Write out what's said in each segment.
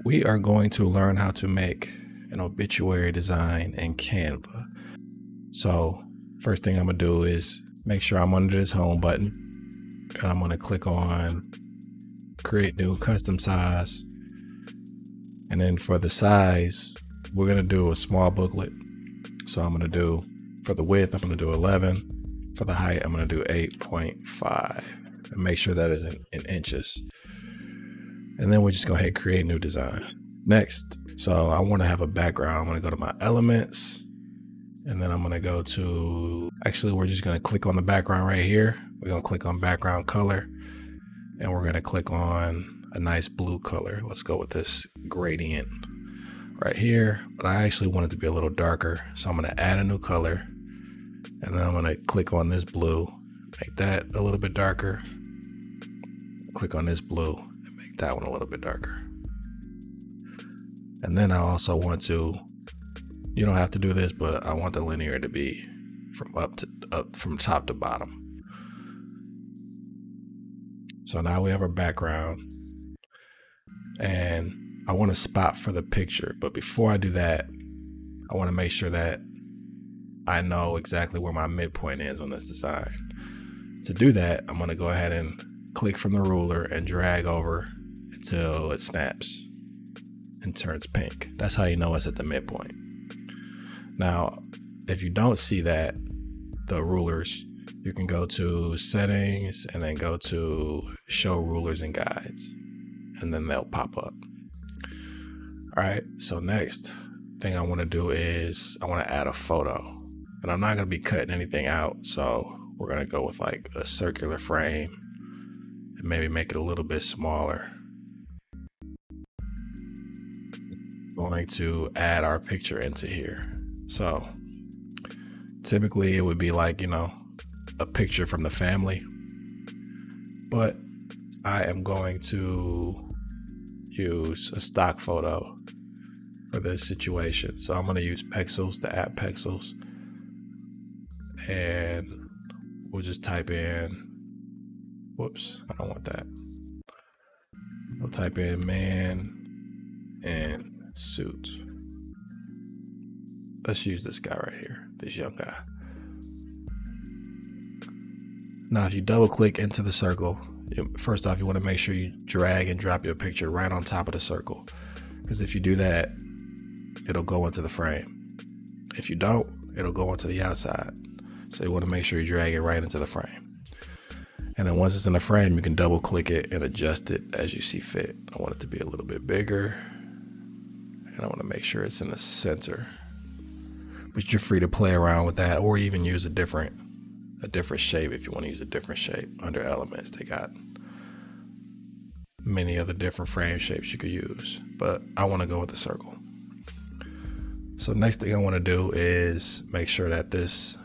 we are going to learn how to make an obituary design in Canva. So first thing I'm gonna do is make sure I'm under this home button, and I'm gonna click on create new custom size. And then for the size, we're gonna do a small booklet. So I'm gonna do, for the width, I'm gonna do 11. For the height, I'm gonna do 8.5. And make sure that is in inches. And then we're just gonna hit create new design. Next, so I wanna have a background. I'm gonna go to my elements, and then I'm gonna go to, actually we're just gonna click on the background right here. We're gonna click on background color, and we're gonna click on a nice blue color. Let's go with this gradient right here, but I actually want it to be a little darker. So I'm gonna add a new color, and then I'm gonna click on this blue, make that a little bit darker. Click on this blue and make that one a little bit darker. And then I also want to, you don't have to do this, but I want the linear to be from from top to bottom. So now we have our background, and I want a spot for the picture. But before I do that, I want to make sure that I know exactly where my midpoint is on this design. To do that, I'm going to go ahead and click from the ruler and drag over until it snaps and turns pink. That's how you know it's at the midpoint. Now, if you don't see that, the rulers, you can go to settings and then go to show rulers and guides, and then they'll pop up. All right, so next thing I want to do is I want to add a photo, and I'm not going to be cutting anything out. So we're going to go with like a circular frame and maybe make it a little bit smaller. I'm going to add our picture into here. So typically it would be like, a picture from the family, but I am going to use a stock photo for this situation. So I'm going to use pixels to add pixels, and we'll just type in, whoops, I don't want that. We'll type in man in suit. Let's use this guy right here, this young guy. Now, if you double click into the circle, first off, you want to make sure you drag and drop your picture right on top of the circle, because if you do that, it'll go into the frame. If you don't, it'll go into the outside. So you want to make sure you drag it right into the frame. And then once it's in the frame, you can double click it and adjust it as you see fit. I want it to be a little bit bigger, and I want to make sure it's in the center. But you're free to play around with that, or even use a different shape if you want to use a different shape. Under elements, they got many other different frame shapes you could use, but I want to go with the circle. So next thing I want to do is make sure that this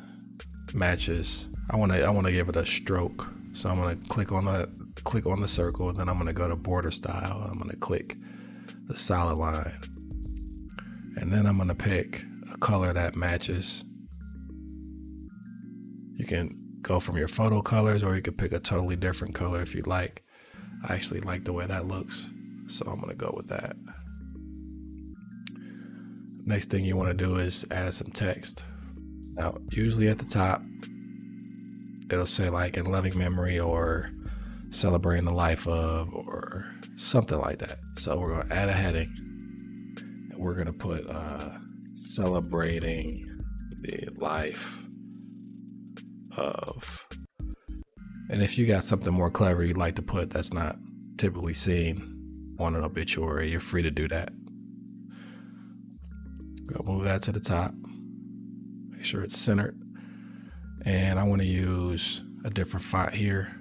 matches. I want to give it a stroke. So I'm going to click on the circle, and then I'm going to go to border style. I'm going to click the solid line, and then I'm going to pick a color that matches. You can go from your photo colors, or you could pick a totally different color if you'd like. I actually like the way that looks, so I'm going to go with that. Next thing you want to do is add some text. Now, usually at the top, it'll say like in loving memory, or celebrating the life of, or something like that. So we're going to add a heading, and we're going to put celebrating the life of. And if you got something more clever you'd like to put that's not typically seen on an obituary, you're free to do that. Go move that to the top, make sure it's centered, and I want to use a different font here.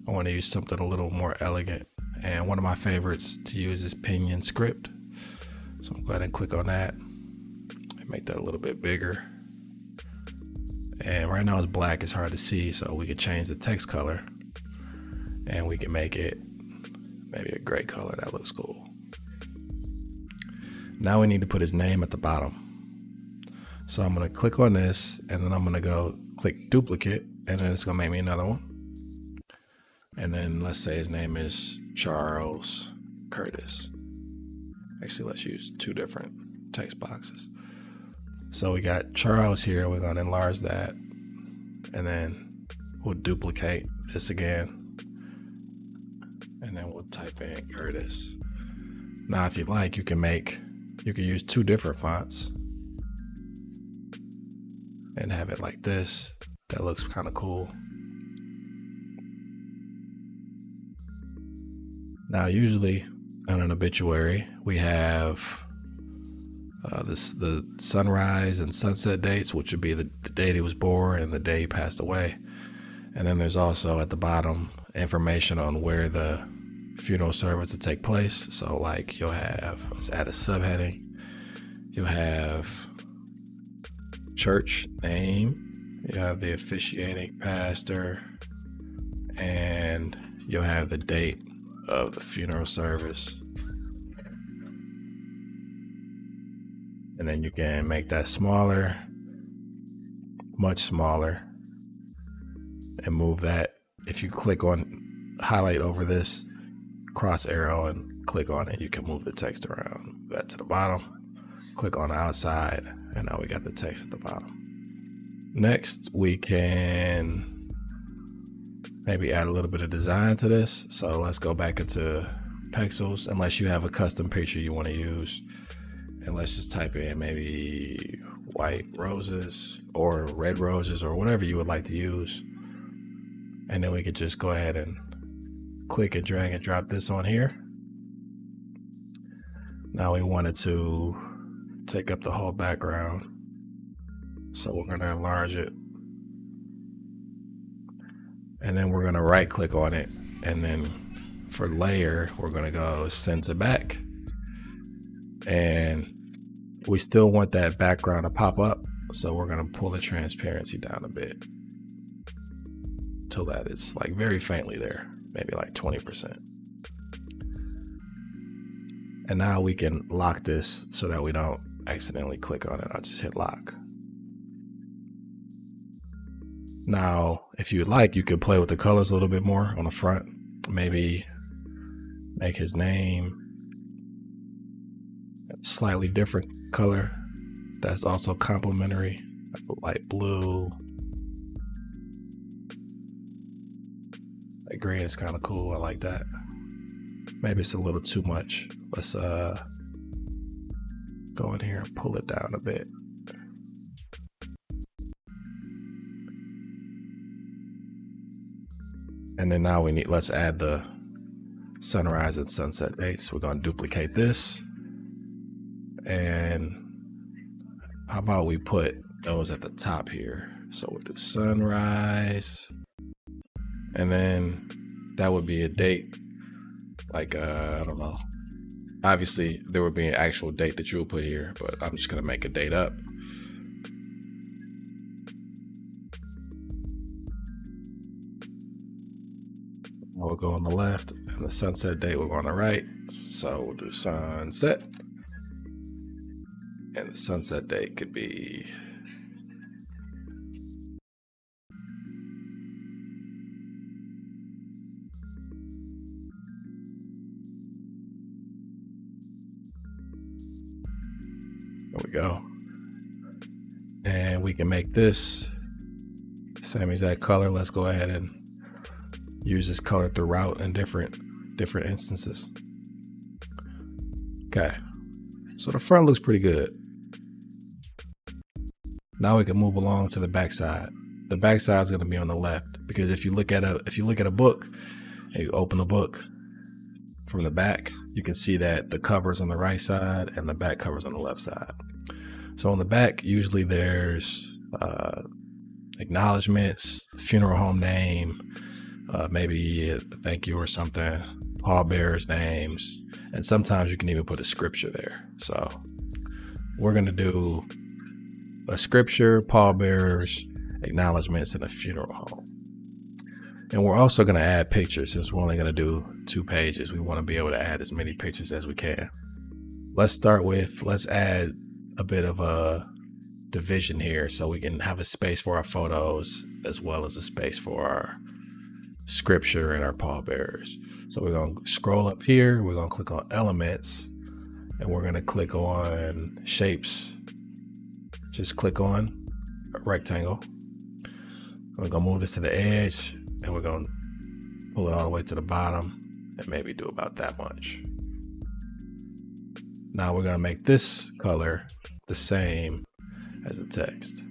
I want to use something a little more elegant, and one of my favorites to use is Pinion Script. So I'm going to go ahead and click on that and make that a little bit bigger. And right now it's black, it's hard to see, so we can change the text color, and we can make it maybe a gray color. That looks cool. Now we need to put his name at the bottom. So I'm going to click on this, and then I'm going to go click duplicate, and then it's going to make me another one. And then let's say his name is Charles Curtis. actually, let's use 2 different text boxes. So we got Charles here. We're going to enlarge that, and then we'll duplicate this again, and then we'll type in Curtis. Now, if you like, you can use 2 different fonts and have it like this. That looks kind of cool. Now, usually on an obituary, we have the sunrise and sunset dates, which would be the day he was born and the day he passed away. And then there's also at the bottom information on where the funeral service will take place. So like you'll have, let's add a subheading. You'll have church name, you have the officiating pastor, and you'll have the date of the funeral service. And then you can make that smaller, much smaller, and move that. If you highlight over this cross arrow and click on it, you can move the text around. Move that to the bottom, click on the outside, and now we got the text at the bottom. Next, we can maybe add a little bit of design to this. So let's go back into pixels, unless you have a custom picture you want to use. And let's just type in maybe white roses or red roses or whatever you would like to use. And then we could just go ahead and click and drag and drop this on here. Now we wanted to take up the whole background. So we're going to enlarge it. And then we're going to right click on it. And then for layer, we're going to go send to back. And we still want that background to pop up. So we're going to pull the transparency down a bit till that it's like very faintly there, maybe like 20%. And now we can lock this so that we don't accidentally click on it. I'll just hit lock. Now, if you'd like, you could play with the colors a little bit more on the front. Maybe make his name a slightly different color that's also complementary, like light blue. That green is kind of cool. I like that. Maybe it's a little too much. Let's go in here and pull it down a bit. And then now let's add the sunrise and sunset dates. We're going to duplicate this. And how about we put those at the top here? So we'll do sunrise. And then that would be a date. Like, I don't know. Obviously, there would be an actual date that you would put here, but I'm just going to make a date up. We'll go on the left, and the sunset date will go on the right. So we'll do sunset. And the sunset date could be there we go. And we can make this same exact color. Let's go ahead and use this color throughout in different instances. Okay, so the front looks pretty good. Now we can move along to the back side. The back side is going to be on the left, because if you look at a book and you open the book from the back, you can see that the cover's on the right side and the back cover's on the left side. So on the back, usually there's acknowledgments, funeral home name, maybe a thank you or something, pallbearers' names, and sometimes you can even put a scripture there. So we're going to do a scripture, pallbearers, acknowledgments, and a funeral home. And we're also going to add pictures. Since we're only going to do 2 pages, we want to be able to add as many pictures as we can. Let's add a bit of a division here so we can have a space for our photos as well as a space for our scripture and our pallbearers. So we're going to scroll up here. We're going to click on elements, and we're gonna click on shapes. Just click on a rectangle. We're gonna move this to the edge, and we're gonna pull it all the way to the bottom and maybe do about that much. Now we're gonna make this color the same as the text.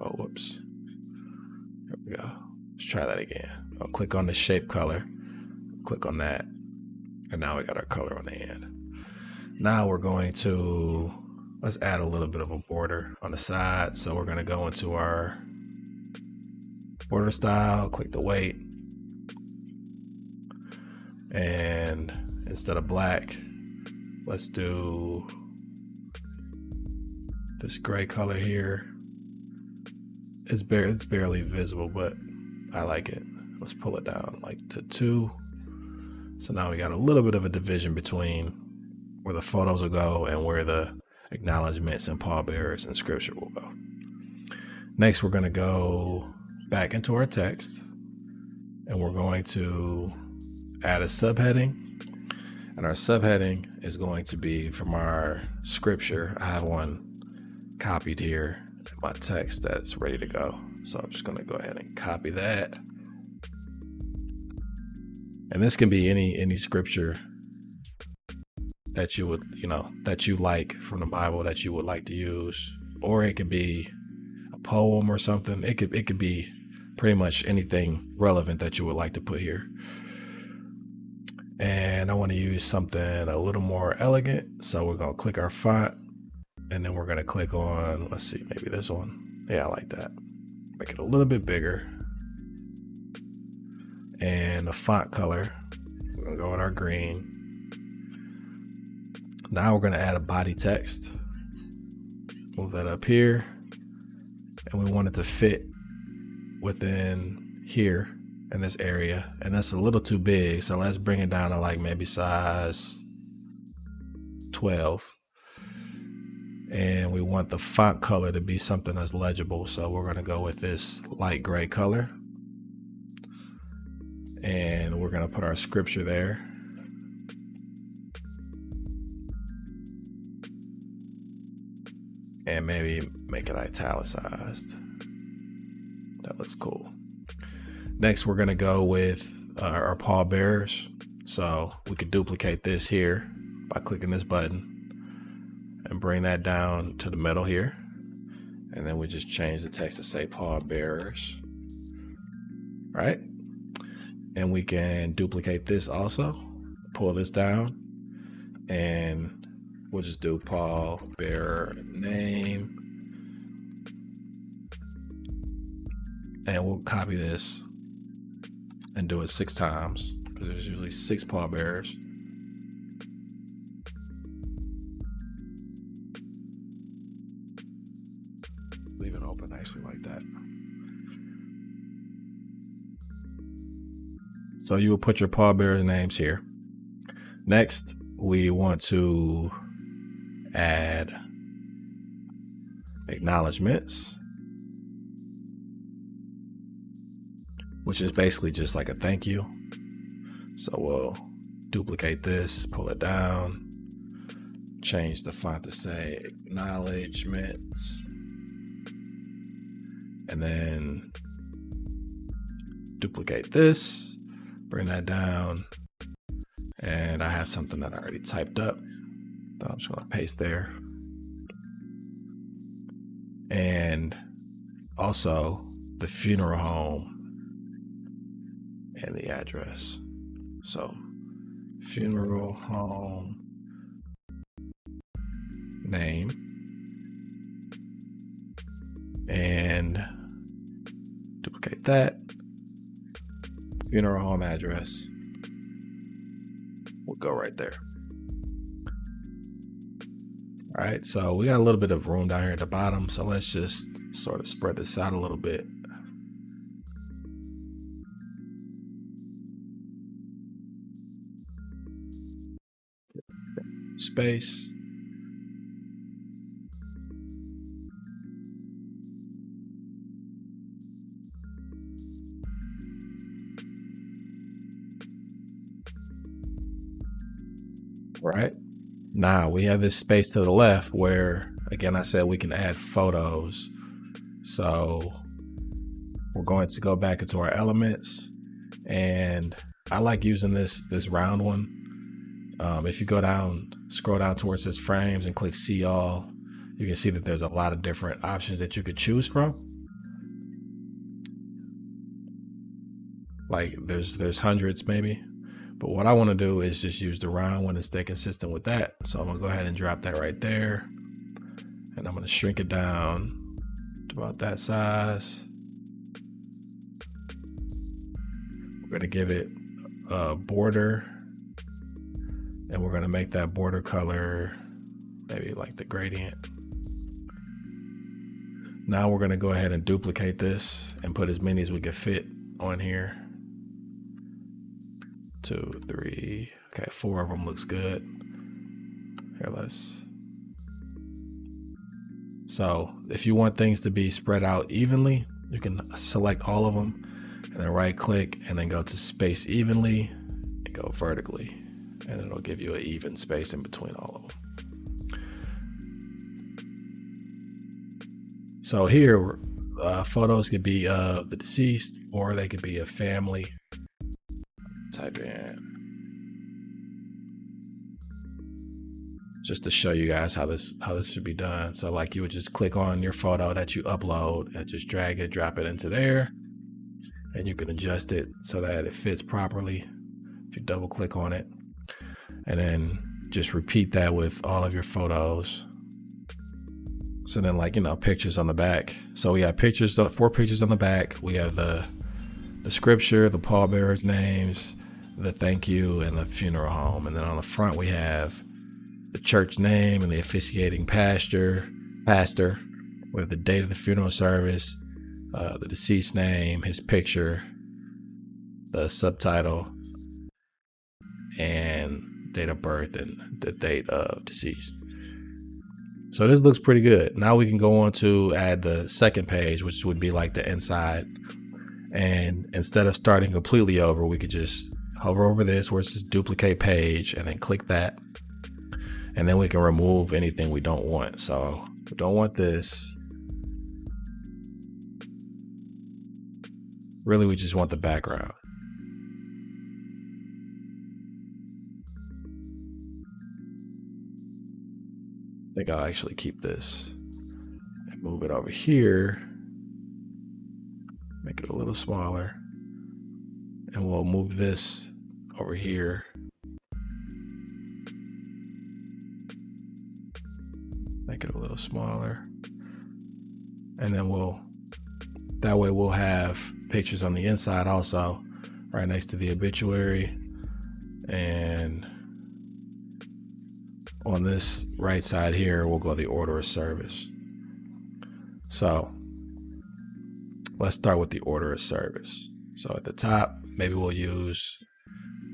Oh, whoops. There we go. Let's try that again. I'll click on the shape color, click on that, and now we got our color on the end. Now we're going to, let's add a little bit of a border on the side. So we're gonna go into our border style, click the weight, and instead of black, let's do this gray color here. It's barely visible, but I like it. Let's pull it down like to 2. So now we got a little bit of a division between where the photos will go and where the acknowledgments and pallbearers and scripture will go. Next, we're going to go back into our text, and we're going to add a subheading. And our subheading is going to be from our scripture. I have one copied here in my text that's ready to go. So I'm just going to go ahead and copy that. And this can be any scripture that you would, that you like from the Bible that you would like to use, or it could be a poem or something. It could be pretty much anything relevant that you would like to put here. And I want to use something a little more elegant. So we're going to click our font, and then we're going to click on, let's see, maybe this one. Yeah, I like that. Make it a little bit bigger. And the font color, we're going to go with our green. Now we're going to add a body text. Move that up here. And we want it to fit within here in this area. And that's a little too big. So let's bring it down to like maybe size 12. And we want the font color to be something that's legible. So we're going to go with this light gray color. And we're going to put our scripture there. And maybe make it italicized. That looks cool. Next, we're going to go with our pallbearers. So we could duplicate this here by clicking this button and bring that down to the middle here. And then we just change the text to say pallbearers. Right? And we can duplicate this also. Pull this down. And we'll just do pallbearer name. And we'll copy this and do it 6 times, because there's usually 6 pallbearers. Leave it open nicely like that. So you will put your pallbearer names here. Next, we want to add acknowledgments, which is basically just like a thank you. So we'll duplicate this, pull it down, change the font to say acknowledgments, and then duplicate this, bring that down, and I have something that I already typed up that I'm just going to paste there. And also the funeral home and the address. So funeral home name and duplicate that. Funeral home address will go right there. All right, so we got a little bit of room down here at the bottom, so let's just sort of spread this out a little bit. Space. right? Now we have this space to the left where, again, I said we can add photos. So we're going to go back into our elements, and I like using this round one. If you go down, scroll down towards this frames and click see all, you can see that there's a lot of different options that you could choose from. Like there's hundreds maybe, but what I want to do is just use the round one and stay consistent with that. So I'm gonna go ahead and drop that right there, and I'm gonna shrink it down to about that size. We're gonna give it a border, and we're gonna make that border color maybe like the gradient. Now we're gonna go ahead and duplicate this and put as many as we can fit on here. 2, 3, okay, 4 of them looks good. Here, so if you want things to be spread out evenly, you can select all of them and then right click and then go to space evenly and go vertically, and it'll give you an even space in between all of them. So here, photos could be of the deceased, or they could be a family. Type in, just to show you guys how this should be done. So like you would just click on your photo that you upload and just drag it, drop it into there, and you can adjust it so that it fits properly if you double click on it, and then just repeat that with all of your photos. So then, like, you know, pictures on the back. So we have pictures, 4 pictures on the back. We have the scripture, the pallbearers' names, the thank you, and the funeral home. And then on the front we have the church name and the officiating pastor. We have the date of the funeral service, the deceased name, his picture, the subtitle, and date of birth and the date of deceased. So this looks pretty good. Now we can go on to add the second page, which would be like the inside. And instead of starting completely over, we could just hover over this where it says duplicate page and then click that. And then we can remove anything we don't want. So we don't want this. Really, we just want the background. I think I'll actually keep this and move it over here. Make it a little smaller. And we'll move this over here. Make it a little smaller. And then that way we'll have pictures on the inside also, right next to the obituary. And on this right side here, we'll go the order of service. So let's start with the order of service. So at the top, maybe we'll use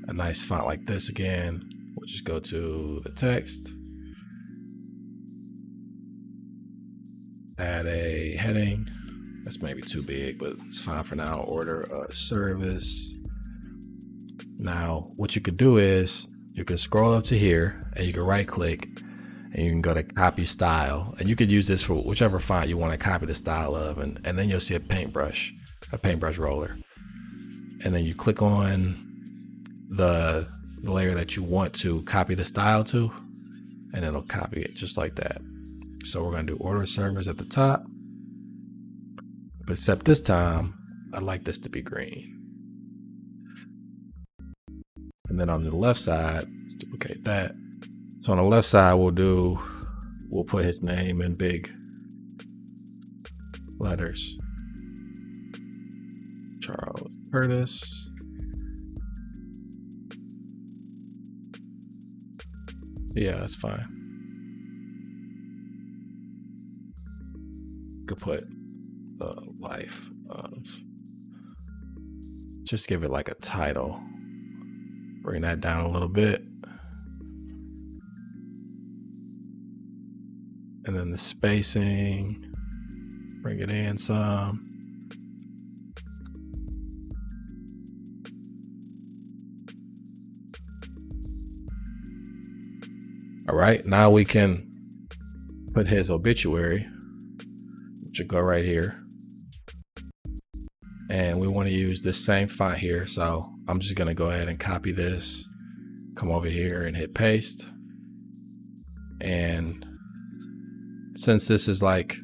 a nice font like this again. We'll just go to the text, add a heading. That's maybe too big, but it's fine for now. Order of service. Now, what you could do is you can scroll up to here and you can right click and you can go to copy style, and you could use this for whichever font you want to copy the style of, and then you'll see a paintbrush roller. And then you click on the layer that you want to copy the style to, and it'll copy it just like that. So we're going to do order of service at the top, but except this time, I'd like this to be green. And then on the left side, let's duplicate that. So on the left side, we'll put his name in big letters. Charles Curtis. Yeah, that's fine. Could put the life of, just give it like a title. Bring that down a little bit. And then the spacing, bring it in some. All right, now we can put his obituary, which will go right here. And we want to use this same font here. So I'm just going to go ahead and copy this, come over here and hit paste. And since this is like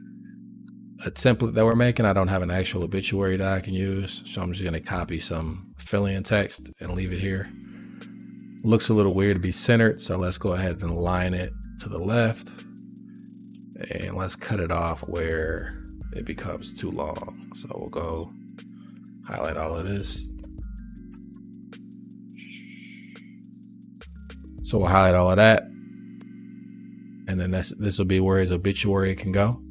a template that we're making, I don't have an actual obituary that I can use. So I'm just going to copy some fill-in text and leave it here. Looks a little weird to be centered. So let's go ahead and align it to the left. And let's cut it off where it becomes too long. So we'll go highlight all of this. So we'll highlight all of that. And then this will be where his obituary can go.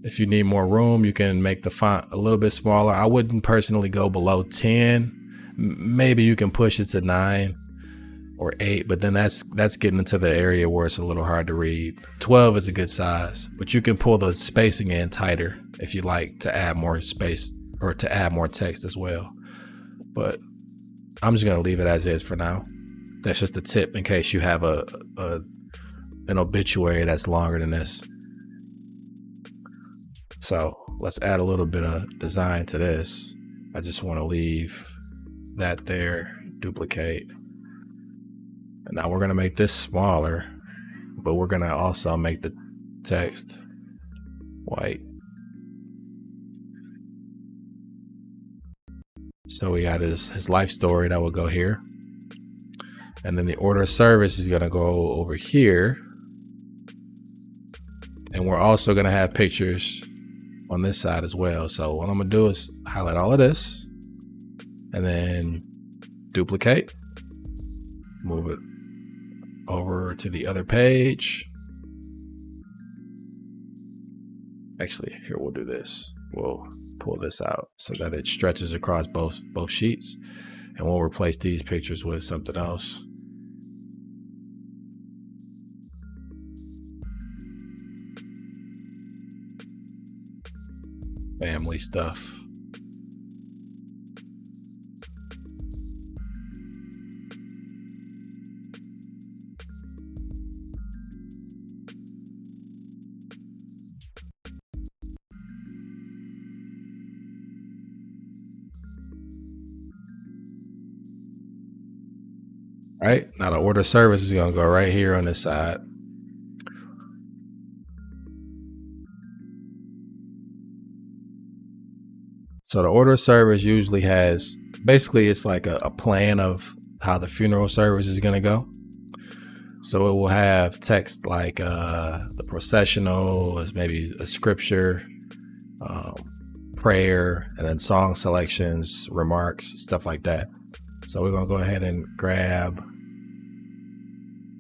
If you need more room, you can make the font a little bit smaller. I wouldn't personally go below 10. Maybe you can push it to 9 or 8, but then that's getting into the area where it's a little hard to read. 12 is a good size, but you can pull the spacing in tighter if you like to add more space or to add more text as well. But I'm just gonna leave it as is for now. That's just a tip in case you have an obituary that's longer than this. So let's add a little bit of design to this. I just want to leave that there, duplicate. And now we're going to make this smaller, but we're going to also make the text white. So we got his life story that will go here. And then the order of service is going to go over here. And we're also going to have pictures on this side as well. So what I'm going to do is highlight all of this and then duplicate, move it over to the other page. Actually, here, we'll do this. We'll pull this out so that it stretches across both sheets, and we'll replace these pictures with something else. Family stuff. All right, now the order service is going to go right here on this side. So the order of service usually has, basically it's like a plan of how the funeral service is going to go. So it will have text like the processional, maybe a scripture, prayer, and then song selections, remarks, stuff like that. So we're going to go ahead and grab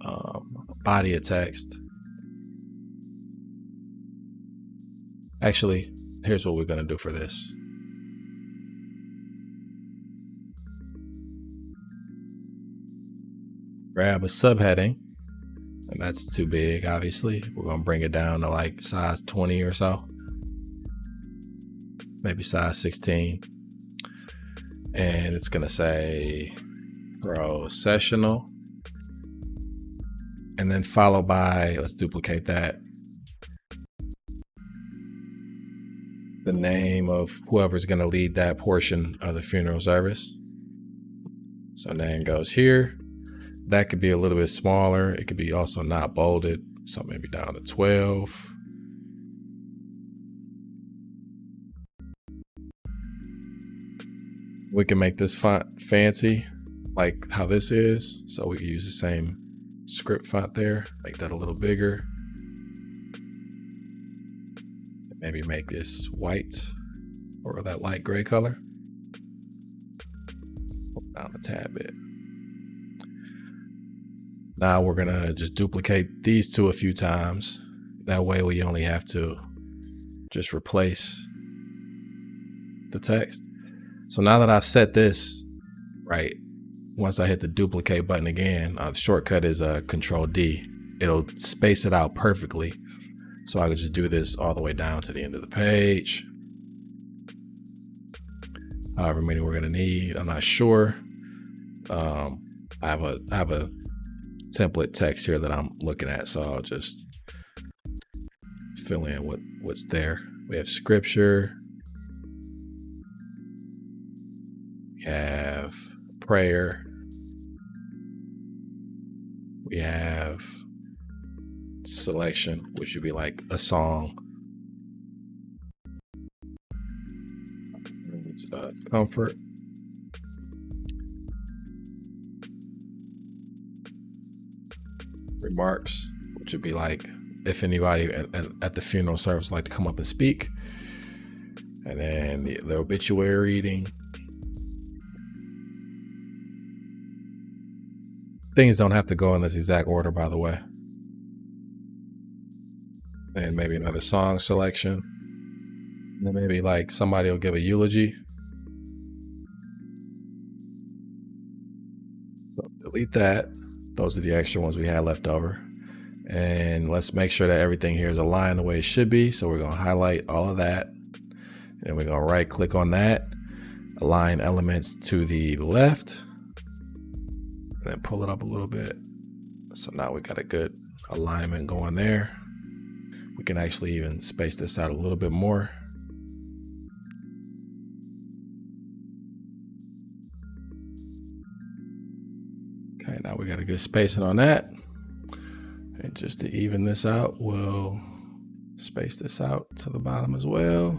a body of text. Actually, here's what we're going to do for this. Grab a subheading, and that's too big, obviously. We're going to bring it down to like size 20 or so, maybe size 16. And it's going to say processional, and then followed by, let's duplicate that, the name of whoever's going to lead that portion of the funeral service. So name goes here. That could be a little bit smaller. It could be also not bolded, so maybe down to 12. We can make this font fancy, like how this is. So we can use the same script font there, make that a little bigger. Maybe make this white or that light gray color. Pull down a tad bit. Now we're gonna just duplicate these two a few times. That way we only have to just replace the text. So now that I've set this right, once I hit the duplicate button again, the shortcut is Control D. It'll space it out perfectly. So I could just do this all the way down to the end of the page. However many we're gonna need, I'm not sure. I have a template text here that I'm looking at. So I'll just fill in what's there. We have scripture. We have prayer. We have selection, which would be like a song. It's comfort. Remarks, which would be like if anybody at the funeral service like to come up and speak. And then the obituary reading. Things don't have to go in this exact order, by the way. And maybe another song selection. And then maybe like somebody will give a eulogy. So delete that. Those are the extra ones we had left over. And let's make sure that everything here is aligned the way it should be. So we're going to highlight all of that. And we're going to right click on that. Align elements to the left. And then pull it up a little bit. So now we got a good alignment going there. We can actually even space this out a little bit more. Okay, now we got a good spacing on that. And just to even this out, we'll space this out to the bottom as well.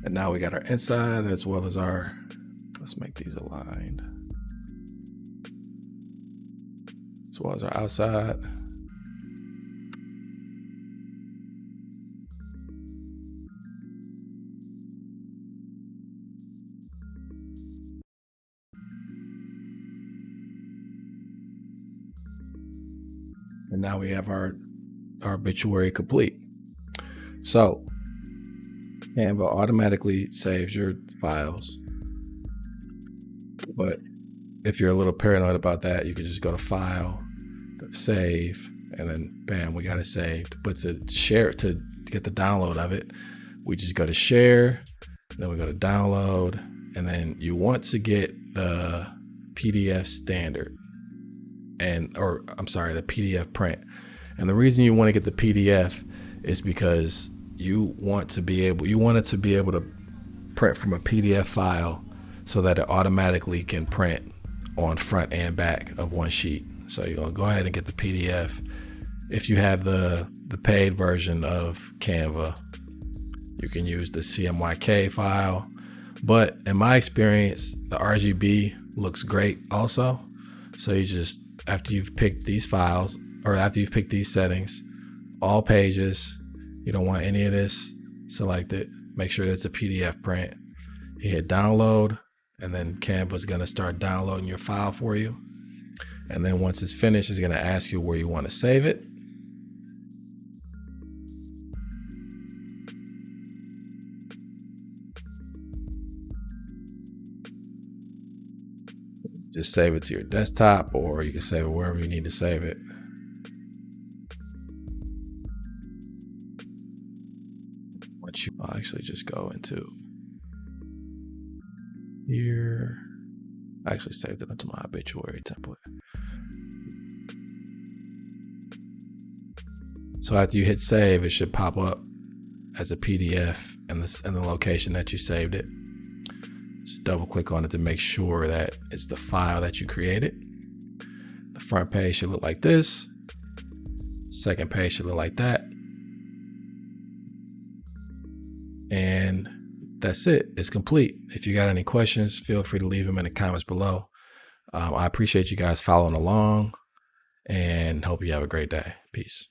And now we got our inside as well as our, let's make these aligned, as well as our outside. And now we have our obituary complete. So Canva automatically saves your files. But if you're a little paranoid about that, you can just go to File, Save, and then bam, we got it saved. But to share, to get the download of it, we just go to Share, then we go to Download, and then you want to get the PDF standard. The PDF print. And the reason you want to get the PDF is because you want it to be able to print from a PDF file so that it automatically can print on front and back of one sheet. So you're gonna go ahead and get the PDF. If you have the paid version of Canva, you can use the CMYK file. But in my experience, the RGB looks great also. So you just, after you've picked these files, or after you've picked these settings, all pages, you don't want any of this selected, make sure that it's a PDF print. You hit download, and then Canva's gonna start downloading your file for you. And then once it's finished, it's gonna ask you where you wanna save it. Just save it to your desktop, or you can save it wherever you need to save it. I'll actually just go into here. I actually saved it into my obituary template. So after you hit save, it should pop up as a PDF in the location that you saved it. Just double click on it to make sure that it's the file that you created. The front page should look like this. Second page should look like that. And that's it. It's complete. If you got any questions, feel free to leave them in the comments below. I appreciate you guys following along and hope you have a great day. Peace.